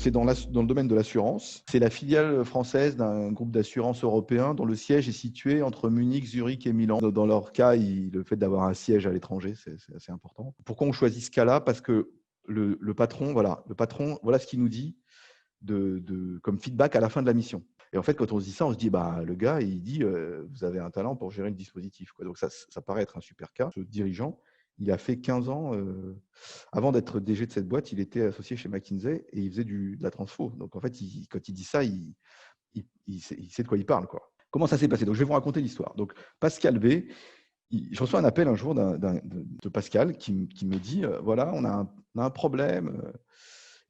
C'est dans le domaine de l'assurance. C'est la filiale française d'un groupe d'assurance européen dont le siège est situé entre Munich, Zurich et Milan. Dans leur cas, le fait d'avoir un siège à l'étranger, c'est assez important. Pourquoi on choisit ce cas-là? Parce que le patron, voilà ce qu'il nous dit comme feedback à la fin de la mission. Et en fait, quand on se dit ça, on se dit, le gars, il dit, vous avez un talent pour gérer le dispositif, quoi. Donc ça paraît être un super cas. Ce dirigeant, il a fait 15 ans, avant d'être DG de cette boîte, il était associé chez McKinsey et il faisait de la transfo. Donc en fait, quand il dit ça, il sait de quoi il parle, quoi. Comment ça s'est passé? Donc je vais vous raconter l'histoire. Donc Pascal B, je reçois un appel un jour de Pascal qui me dit, voilà, on a un problème.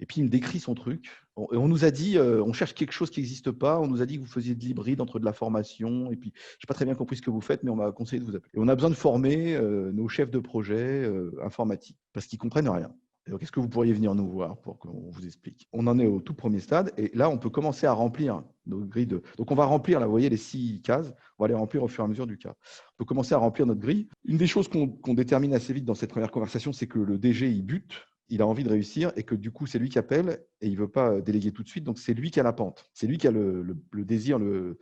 Et puis il me décrit son truc. On nous a dit, on cherche quelque chose qui n'existe pas. On nous a dit que vous faisiez de l'hybride entre de la formation. Et puis, je n'ai pas très bien compris ce que vous faites, mais on m'a conseillé de vous appeler. Et on a besoin de former nos chefs de projet informatiques parce qu'ils ne comprennent rien. Et donc, est-ce que vous pourriez venir nous voir pour qu'on vous explique? On en est au tout premier stade. Et là, on peut commencer à remplir nos grilles de. Donc, on va remplir, là, vous voyez, les 6 cases. On va les remplir au fur et à mesure du cas. On peut commencer à remplir notre grille. Une des choses qu'on détermine assez vite dans cette première conversation, c'est que le DG, il bute. Il a envie de réussir et que du coup, c'est lui qui appelle et il ne veut pas déléguer tout de suite. Donc, c'est lui qui a la pente. C'est lui qui a le désir de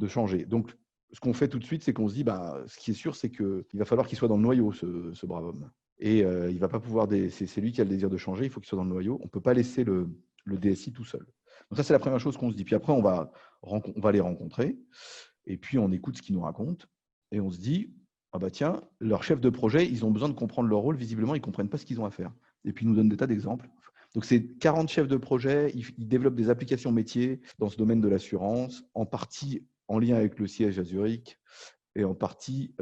changer. Donc, ce qu'on fait tout de suite, c'est qu'on se dit, ce qui est sûr, c'est qu'il va falloir qu'il soit dans le noyau, ce brave homme. Et il ne va pas pouvoir… C'est lui qui a le désir de changer, il faut qu'il soit dans le noyau. On ne peut pas laisser le DSI tout seul. Donc, ça, c'est la première chose qu'on se dit. Puis après, on va les rencontrer et puis on écoute ce qu'ils nous racontent et on se dit, tiens, leurs chefs de projet, ils ont besoin de comprendre leur rôle. Visiblement, ils ne comprennent pas ce qu'ils ont à faire. Et puis, ils nous donnent des tas d'exemples. Donc, c'est 40 chefs de projet. Ils développent des applications métiers dans ce domaine de l'assurance, en partie en lien avec le siège à Zurich et en partie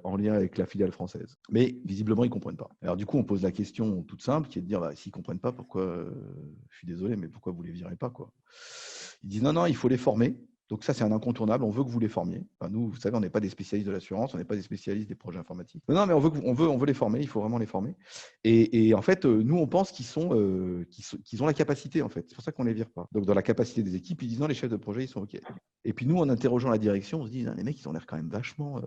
en lien avec la filiale française. Mais visiblement, ils ne comprennent pas. Alors, du coup, on pose la question toute simple, qui est de dire, s'ils ne comprennent pas, pourquoi, je suis désolé, mais pourquoi vous ne les virez pas, quoi? Ils disent, non, il faut les former. Donc ça, c'est un incontournable. On veut que vous les formiez. Enfin, nous, vous savez, on n'est pas des spécialistes de l'assurance, on n'est pas des spécialistes des projets informatiques. Non, mais on veut les former. Il faut vraiment les former. Et en fait, nous, on pense qu'ils ont la capacité, en fait. C'est pour ça qu'on les vire pas. Donc, dans la capacité des équipes, ils disent non, les chefs de projet, ils sont OK. Et puis nous, en interrogeant la direction, on se dit, les mecs, ils ont l'air quand même vachement.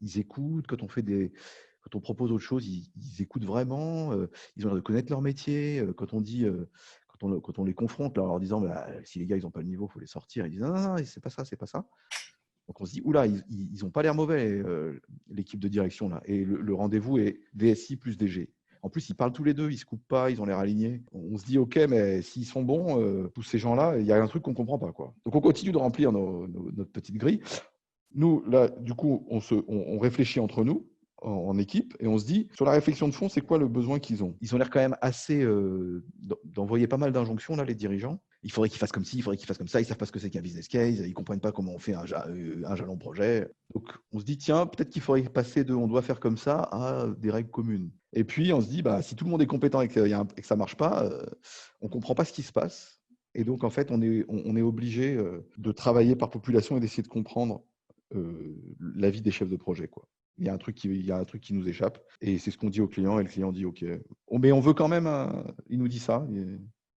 Ils écoutent. Quand on propose autre chose, ils écoutent vraiment. Ils ont l'air de connaître leur métier. Quand on dit quand on les confronte là, en leur disant si les gars ils n'ont pas le niveau, il faut les sortir, ils disent non, c'est pas ça, c'est pas ça. Donc on se dit oula, ils n'ont pas l'air mauvais, l'équipe de direction là. Et le rendez-vous est DSI plus DG. En plus, ils parlent tous les deux, ils ne se coupent pas, ils ont l'air alignés. On se dit ok, mais s'ils sont bons, tous ces gens-là, il y a un truc qu'on ne comprend pas, quoi. Donc on continue de remplir notre petite grille. Nous, là, du coup, on réfléchit entre nous en équipe et on se dit, sur la réflexion de fond, c'est quoi le besoin qu'ils ont? Ils ont l'air quand même assez d'envoyer pas mal d'injonctions, là, les dirigeants. Il faudrait qu'ils fassent comme ci, il faudrait qu'ils fassent comme ça, ils ne savent pas ce que c'est qu'un business case, ils ne comprennent pas comment on fait un jalon projet. Donc, on se dit, tiens, peut-être qu'il faudrait passer de on doit faire comme ça à des règles communes. Et puis, on se dit, si tout le monde est compétent et que ça ne marche pas, on ne comprend pas ce qui se passe. Et donc, en fait, on est obligé de travailler par population et d'essayer de comprendre l'avis des chefs de projet, quoi. Il y a un truc qui nous échappe et c'est ce qu'on dit au client et le client dit OK. Mais on veut quand même il nous dit ça.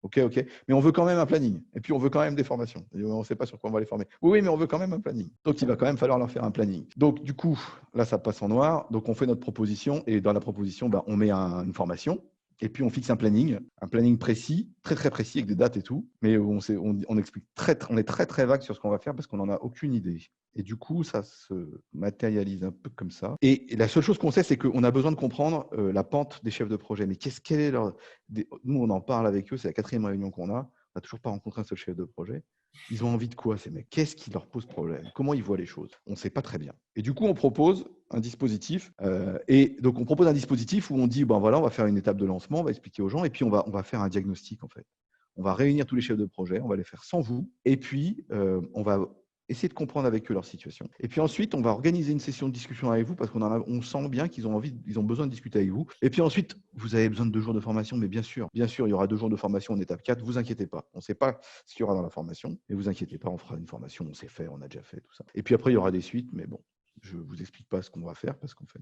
OK, mais on veut quand même un planning. Et puis on veut quand même des formations. Et on ne sait pas sur quoi on va les former. Oui, mais on veut quand même un planning. Donc il va quand même falloir leur faire un planning. Donc du coup, là ça passe en noir. Donc on fait notre proposition et dans la proposition, on met une formation. Et puis on fixe un planning précis, très très précis avec des dates et tout. Mais on explique on est très très vague sur ce qu'on va faire parce qu'on n'en a aucune idée. Et du coup, ça se matérialise un peu comme ça. Et la seule chose qu'on sait, c'est qu'on a besoin de comprendre la pente des chefs de projet. Mais quelle est leur… Nous, on en parle avec eux, c'est la 4e réunion qu'on a. On n'a toujours pas rencontré un seul chef de projet. Ils ont envie de quoi, ces mecs? Qu'est-ce qui leur pose problème? Comment ils voient les choses? On ne sait pas très bien. Et du coup, on propose un dispositif. Et donc, on propose un dispositif où on dit, on va faire une étape de lancement, on va expliquer aux gens, et puis on va faire un diagnostic, en fait. On va réunir tous les chefs de projet, on va les faire sans vous, et puis on va essayer de comprendre avec eux leur situation. Et puis ensuite, on va organiser une session de discussion avec vous parce on sent bien qu'ils ont besoin de discuter avec vous. Et puis ensuite, vous avez besoin de 2 jours de formation, mais bien sûr, il y aura 2 jours de formation en étape 4, vous inquiétez pas. On ne sait pas ce qu'il y aura dans la formation, mais vous inquiétez pas, on fera une formation, on sait faire, on a déjà fait tout ça. Et puis après, il y aura des suites, mais bon, je ne vous explique pas ce qu'on va faire parce qu'en fait,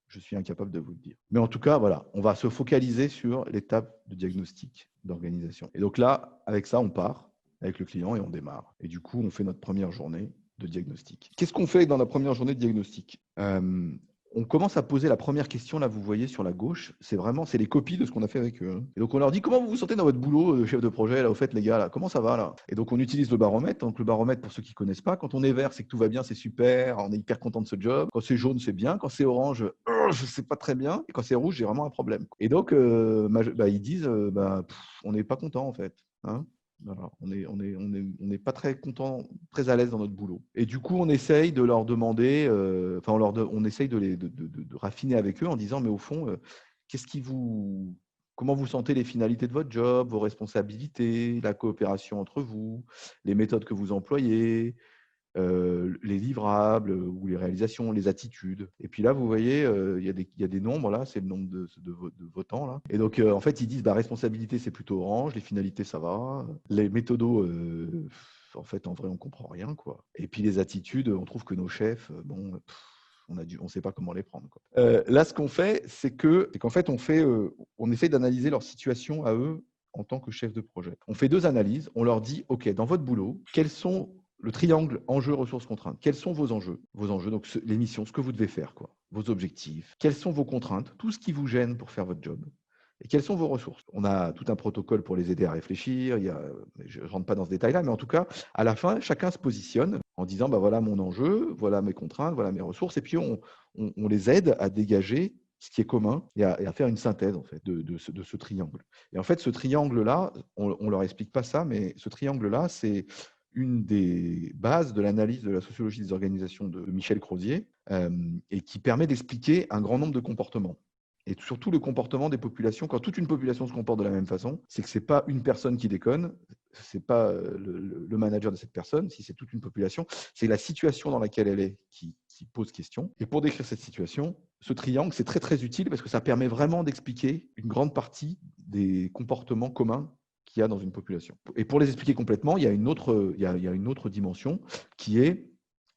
je suis incapable de vous le dire. Mais en tout cas, voilà, on va se focaliser sur l'étape de diagnostic, d'organisation. Et donc là, avec ça, on part avec le client et on démarre. Et du coup, on fait notre première journée de diagnostic. Qu'est-ce qu'on fait dans la première journée de diagnostic? on commence à poser la première question, là, vous voyez sur la gauche, c'est les copies de ce qu'on a fait avec eux. Hein. Et donc, on leur dit, comment vous vous sentez dans votre boulot, chef de projet, là, au fait, les gars, là, comment ça va, là? Et donc, on utilise le baromètre. Donc, le baromètre, pour ceux qui ne connaissent pas, quand on est vert, c'est que tout va bien, c'est super, on est hyper content de ce job. Quand c'est jaune, c'est bien. Quand c'est orange, je ne sais pas très bien. Et quand c'est rouge, j'ai vraiment un problème. Et donc, ils disent, on n'est pas content, en fait. Hein. Voilà, on n'est pas très content, très à l'aise dans notre boulot. Et du coup, on essaye de leur demander, on essaye de raffiner avec eux en disant, mais au fond, comment vous sentez les finalités de votre job, vos responsabilités, la coopération entre vous, les méthodes que vous employez, les livrables ou les réalisations, les attitudes. Et puis là, vous voyez, il y a des nombres, là, c'est le nombre de votants. Là. Et donc, en fait, ils disent, responsabilité, c'est plutôt orange, les finalités, ça va. Les méthodos, en fait, en vrai, on comprend rien. Quoi. Et puis les attitudes, on trouve que nos chefs, on ne sait pas comment les prendre. Quoi. Là, ce qu'on fait, c'est qu'en fait, on essaye d'analyser leur situation à eux en tant que chef de projet. On fait 2 analyses. On leur dit, OK, dans votre boulot, quels sont le triangle enjeux, ressources, contraintes. Quels sont vos enjeux? Vos enjeux, donc les missions, ce que vous devez faire, quoi. Vos objectifs. Quelles sont vos contraintes? Tout ce qui vous gêne pour faire votre job. Et quelles sont vos ressources? On a tout un protocole pour les aider à réfléchir. Je ne rentre pas dans ce détail-là, mais en tout cas, à la fin, chacun se positionne en disant, voilà mon enjeu, voilà mes contraintes, voilà mes ressources. Et puis, on les aide à dégager ce qui est commun et à faire une synthèse en fait, de ce triangle. Et en fait, ce triangle-là, on ne leur explique pas ça, mais ce triangle-là, c'est une des bases de l'analyse de la sociologie des organisations de Michel Crozier et qui permet d'expliquer un grand nombre de comportements. Et surtout le comportement des populations. Quand toute une population se comporte de la même façon, c'est que ce n'est pas une personne qui déconne, ce n'est pas le manager de cette personne, si c'est toute une population, c'est la situation dans laquelle elle est qui pose question. Et pour décrire cette situation, ce triangle, c'est très très utile parce que ça permet vraiment d'expliquer une grande partie des comportements communs qu'il y a dans une population. Et pour les expliquer complètement, il y a une autre dimension qui est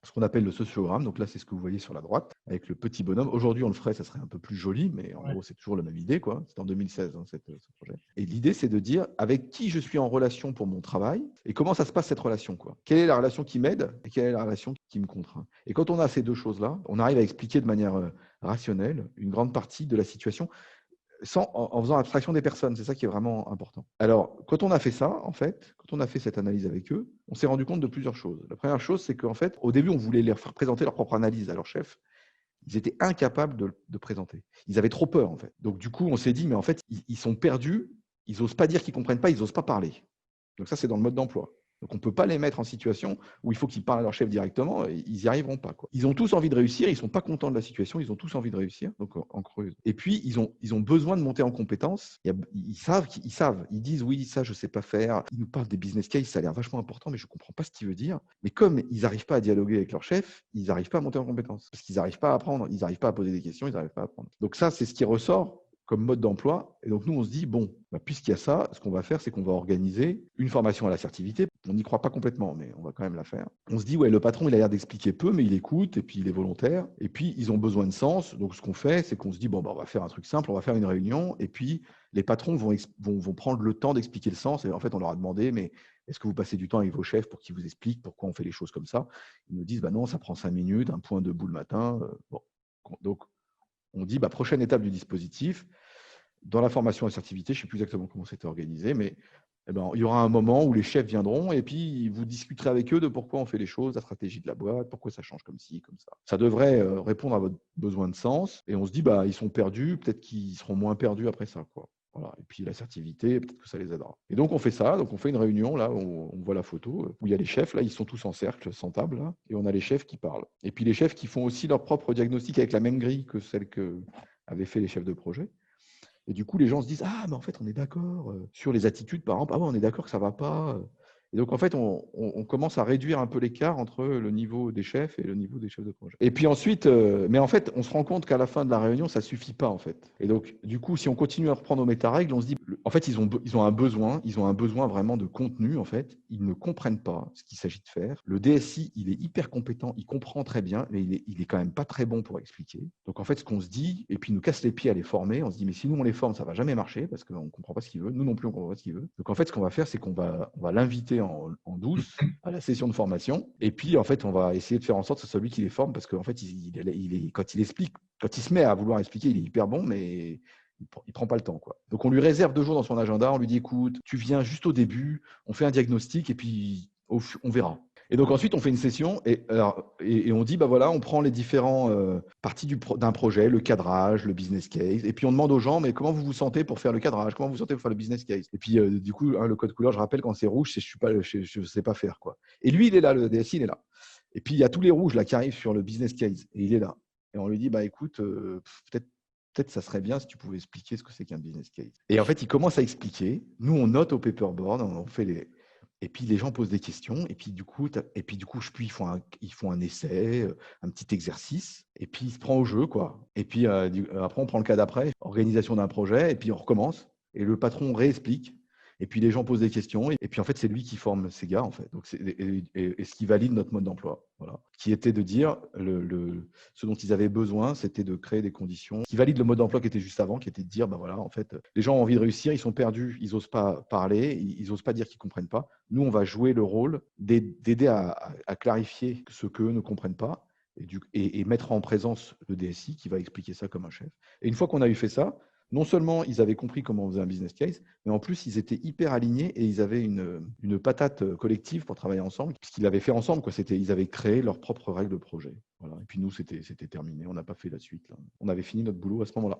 ce qu'on appelle le sociogramme. Donc là, c'est ce que vous voyez sur la droite, avec le petit bonhomme. Aujourd'hui, on le ferait, ça serait un peu plus joli, mais en gros, c'est toujours la même idée, quoi. C'est en 2016, ce projet. Et l'idée, c'est de dire avec qui je suis en relation pour mon travail et comment ça se passe cette relation, quoi. Quelle est la relation qui m'aide et quelle est la relation qui me contraint. Et quand on a ces 2 choses-là, on arrive à expliquer de manière rationnelle une grande partie de la situation en faisant abstraction des personnes. C'est ça qui est vraiment important. Alors, quand on a fait ça, en fait, quand on a fait cette analyse avec eux, on s'est rendu compte de plusieurs choses. La première chose, c'est qu'en fait, au début, on voulait leur faire présenter leur propre analyse à leur chef. Ils étaient incapables de présenter. Ils avaient trop peur, en fait. Donc, du coup, on s'est dit, mais en fait, ils sont perdus. Ils n'osent pas dire qu'ils ne comprennent pas, ils n'osent pas parler. Donc ça, c'est dans le mode d'emploi. Donc, on ne peut pas les mettre en situation où il faut qu'ils parlent à leur chef directement, et ils n'y arriveront pas. Quoi. Ils ont tous envie de réussir, ils ne sont pas contents de la situation, ils ont tous envie de réussir, donc en creuse. Et puis, ils ont besoin de monter en compétences. Ils savent, ils disent, oui, ça, je ne sais pas faire. Ils nous parlent des business cases, ça a l'air vachement important, mais je ne comprends pas ce qu'il veut dire. Mais comme ils n'arrivent pas à dialoguer avec leur chef, ils n'arrivent pas à monter en compétences. Parce qu'ils n'arrivent pas à apprendre, ils n'arrivent pas à poser des questions, ils n'arrivent pas à apprendre. Donc ça, c'est ce qui ressort comme mode d'emploi. Et donc, nous, on se dit, puisqu'il y a ça, ce qu'on va faire, c'est qu'on va organiser une formation à l'assertivité. On n'y croit pas complètement, mais on va quand même la faire. On se dit, le patron, il a l'air d'expliquer peu, mais il écoute, et puis il est volontaire. Et puis, ils ont besoin de sens. Donc, ce qu'on fait, c'est qu'on se dit, on va faire un truc simple, on va faire une réunion. Et puis, les patrons vont prendre le temps d'expliquer le sens. Et en fait, on leur a demandé, mais est-ce que vous passez du temps avec vos chefs pour qu'ils vous expliquent pourquoi on fait les choses comme ça? Ils nous disent, non, ça prend 5 minutes, un point debout le matin. Donc, on dit, prochaine étape du dispositif, dans la formation assertivité, je ne sais plus exactement comment c'était organisé, mais il y aura un moment où les chefs viendront et puis vous discuterez avec eux de pourquoi on fait les choses, la stratégie de la boîte, pourquoi ça change comme ci, comme ça. Ça devrait répondre à votre besoin de sens et on se dit, ils sont perdus, peut-être qu'ils seront moins perdus après ça, quoi. Voilà. Et puis l'assertivité, peut-être que ça les aidera. Et donc on fait ça, donc on fait une réunion, là, où on voit la photo, où il y a les chefs, là, ils sont tous en cercle, sans table, là, et on a les chefs qui parlent. Et puis les chefs qui font aussi leur propre diagnostic avec la même grille que celle que avaient fait les chefs de projet. Et du coup, les gens se disent, mais en fait, on est d'accord sur les attitudes, par exemple, on est d'accord que ça ne va pas. Et donc, en fait, on commence à réduire un peu l'écart entre le niveau des chefs et le niveau des chefs de projet. Et puis ensuite, mais en fait, on se rend compte qu'à la fin de la réunion, ça ne suffit pas, en fait. Et donc, du coup, si on continue à reprendre nos méta-règles, on se dit, en fait, ils ont un besoin vraiment de contenu, en fait. Ils ne comprennent pas ce qu'il s'agit de faire. Le DSI, il est hyper compétent, il comprend très bien, mais il est quand même pas très bon pour expliquer. Donc, en fait, ce qu'on se dit, et puis il nous casse les pieds à les former, on se dit, mais si nous, on les forme, ça va jamais marcher parce qu'on ne comprend pas ce qu'il veut. Nous non plus, on ne comprend pas ce qu'il veut. Donc, en fait, ce qu'on va faire, c'est on va l'inviter en douce à la session de formation. Et puis, en fait, on va essayer de faire en sorte que ce soit lui qui les forme parce qu'en fait, quand il explique, quand il se met à vouloir expliquer, il est hyper bon, mais il prend pas le temps, quoi. Donc, on lui réserve 2 jours dans son agenda. On lui dit, écoute, tu viens juste au début, on fait un diagnostic et puis on verra. Et donc ensuite, on fait une session et on dit, bah voilà, on prend les différents parties d'un projet, le cadrage, le business case, et puis on demande aux gens, mais comment vous vous sentez pour faire le cadrage, comment vous vous sentez pour faire le business case. Et puis du coup, le code couleur, je rappelle, quand c'est rouge, c'est je sais pas faire, quoi. Et lui, il est là, le DSI, il est là. Et puis il y a tous les rouges là qui arrivent sur le business case, et il est là. Et on lui dit, bah écoute, peut-être ça serait bien si tu pouvais expliquer ce que c'est qu'un business case. Et en fait, il commence à expliquer. Nous, on note au paperboard, on fait et puis les gens posent des questions, et puis du coup, ils font un essai, un petit exercice, et puis ils se prennent au jeu, quoi. Et puis après, on prend le cas d'après, organisation d'un projet, et puis on recommence, et le patron réexplique, et puis les gens posent des questions, et puis en fait, c'est lui qui forme ces gars, en fait. Donc, et ce qui valide notre mode d'emploi, voilà. Qui était de dire, ce dont ils avaient besoin, c'était de créer des conditions qui valident le mode d'emploi qui était juste avant, qui était de dire, bah voilà, en fait, les gens ont envie de réussir, ils sont perdus, ils n'osent pas parler, ils n'osent pas dire qu'ils ne comprennent pas. Nous, on va jouer le rôle d'aider à clarifier ce qu'eux ne comprennent pas et mettre en présence le DSI qui va expliquer ça comme un chef. Et une fois qu'on a eu fait ça, non seulement ils avaient compris comment on faisait un business case, mais en plus, ils étaient hyper alignés et ils avaient une patate collective pour travailler ensemble, puisqu'ils l'avaient fait ensemble, quoi. Ils avaient créé leurs propres règles de projet. Voilà. Et puis nous, c'était terminé. On n'a pas fait la suite, là. On avait fini notre boulot à ce moment-là.